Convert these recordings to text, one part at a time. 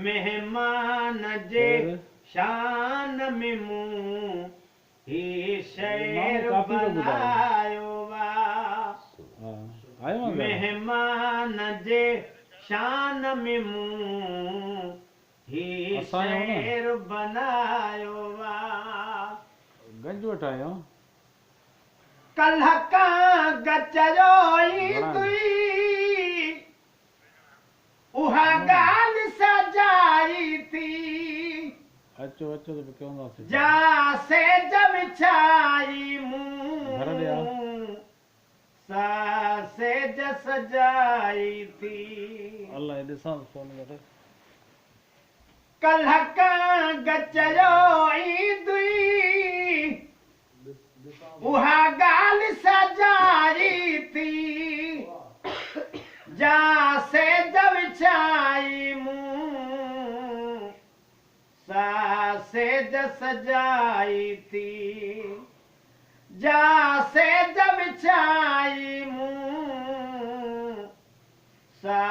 मेहमान जे शान में मूं ही शहर बनायो वा मेहमान जे शान में मूं ही शहर बनायो वा गंज वटि आहियो कल्ह का गचरोई तुई उहा गाल सजाई थी अचो अचो तो क्यों जा से जब छाई मुंह सा से ज सजाई थी अल्लाह ॾिसां फोन करे कल्ह का गचरोई तुई उहा गाल सजाई थी जा से जब छाई मुंह सा से ज सजाई थी जा से जब छाई मुंह सा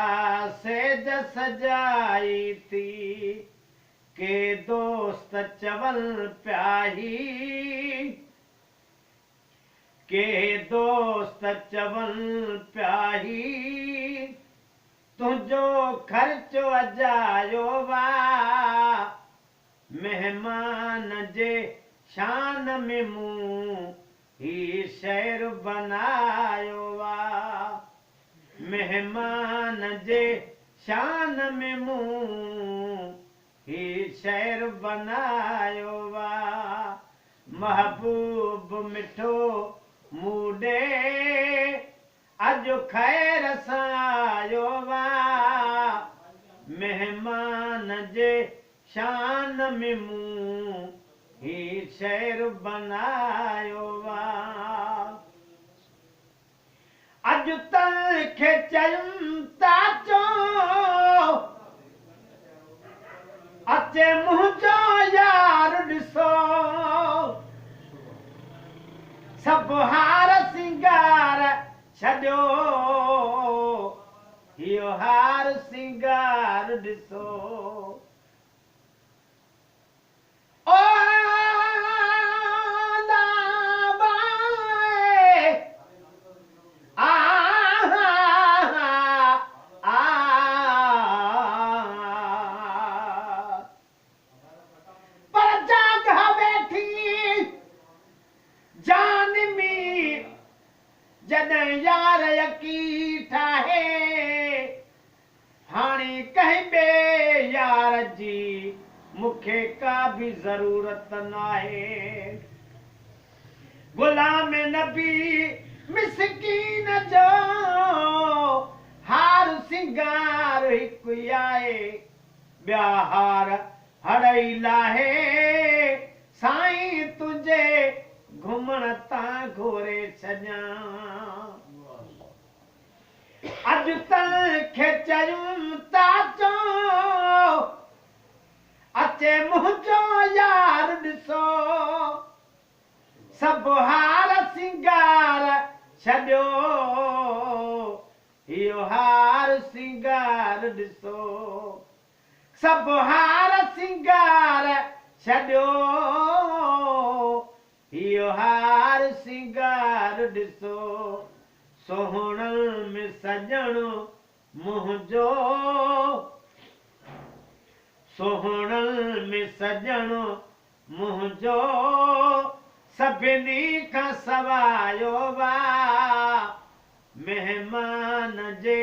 से ज सजाई थी के दोस्त चवल प्याही के दोस्त चवल प्याही तुझो खर्चो अजायो वा मेहमान जे शान में मूं ही शहर बनायो वा मेहमान जे शान में मूं ही शहर बनायो वा महबूब मिठो मूडे अजो खैर सां आयो वा मेहमान जे शान में मूं ही शहर बनायो वा अज तंखे चयुम था चो अचे मुंहिंजो यार ॾिसो सभु हार सिंगार छॾियो इहो हार सिंगार ॾिसो ओ जॾहिं यार यकी ठाहे हाणे कंहिं ॿिए यार जी मूंखे का बि ज़रूरत नाहे गुलाम नबी मिसकीन जो हार सिंगार हिकु ई आहे ॿिया हार हड़ई लाहे साईं तुंहिंजे घुमण तां घोरे छॾियां अॼु तंखे चयुम था चो अचे मुंहिंजो यार ॾिसो सभु हार सिंगार छॾियो इहो हार सिंगार ॾिसो सभु हार सिंगार छॾियो इहो हार सिंगार ॾिसो सोहणल में सजण मुंहिंजो सोहणल में सजण मुंहिंजो सभिनी खां सवायो वा मेहमान जे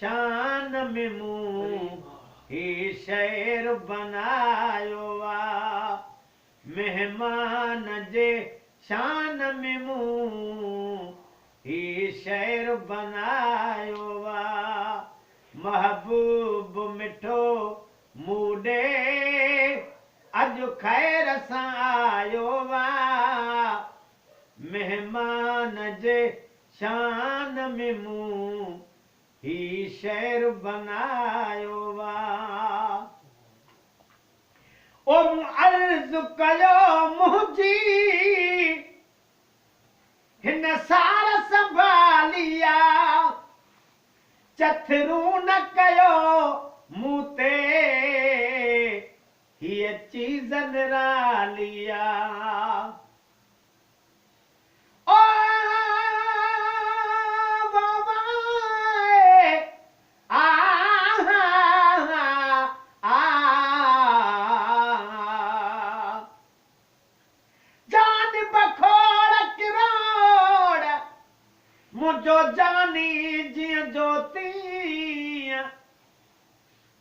शान में मूं ही शहर बनायो वा मेहमान जे शान में मूं ही शहर बनायो वा महबूब मिठो मूडे अॼु खैर सां आयो वा मेहमान जे शान में मूं ही शहर बनायो वा अर्ज़ कयो मुंहिंजी हिन सार संभालिया चथरू न कयो मूं ते चीज़न रालिया ओ बाबा आ जान बखोड़ किरोड़ मुझो जानी जिया ज्योति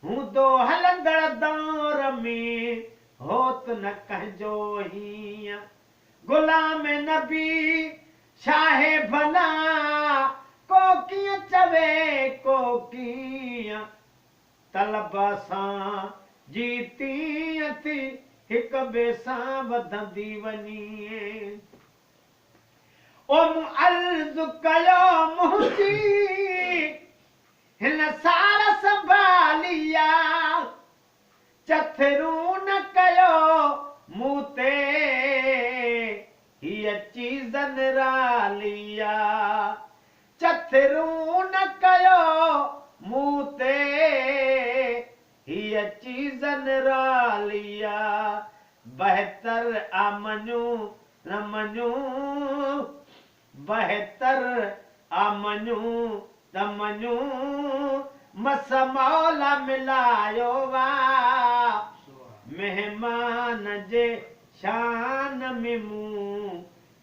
हूं दो हलंदड़ दौर में होत न कहजो हीअं गुलाम नबी शाहे भला को कीअं चवे को कीअं तलब सां जीती थी हिक ॿिए सां वधंदी वञी ओम अर्ज़ कयो मुंहिंजी हिन सार संभालिया चथरू न कयो मूं ते हीअ चीज़न रालिया चथरू न कयो मूं ते हीअ चीज़न रालिया बहितर आ मञूं न मञूं बहितर आ मञूं न मञूं मस मौला मिलायो वा मेहमान जे शान में मूं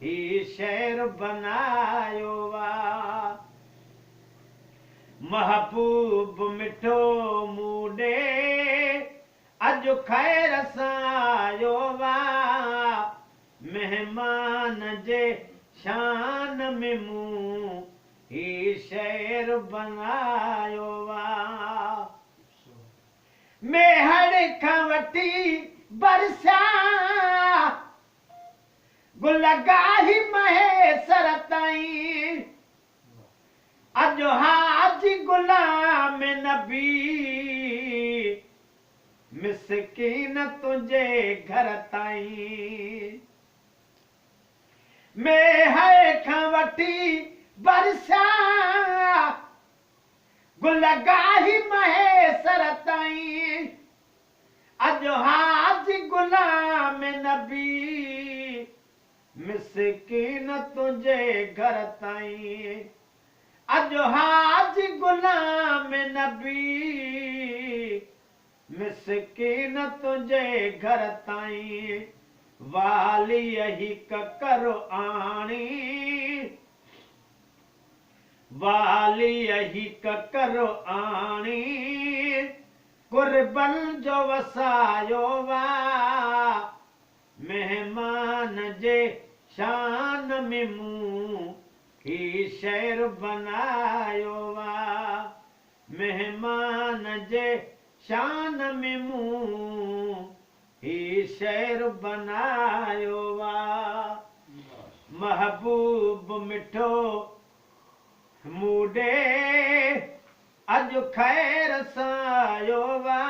ही शहर बनायो वा महबूब मिठो मूडे अॼु खैर सां आयो वा मेहमान जे शान में मूं ही शहर बनायो वा मेहड़ खां वठी बरसा गुल गाही महेसर ताईं अॼु हाजी गुलाम नबी मिसकीन तुंहिंजे घर ताईं मेहड़ खां वठी बरसा गुल गाही महेसर ताईं अॼु हाजी गुलाम नबी मिसकीन तुंहिंजे घर ताईं अॼु हाजी गुलाम नबी मिसकीन तुंहिंजे घर ताईं वाली ही करो आणी वाली ही करो आणी कुर्बन जो वसायो वा मेहमान जे शान में मूं ही शहर बनायो वा मेहमान जे शान में मूं ही शहर बनायो वा महबूब मिठो मूडे अॼु खैर सां आयो वा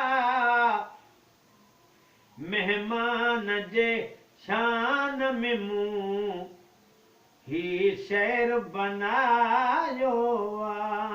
मेहमान जे शान में मूं ही शहर बनायो वा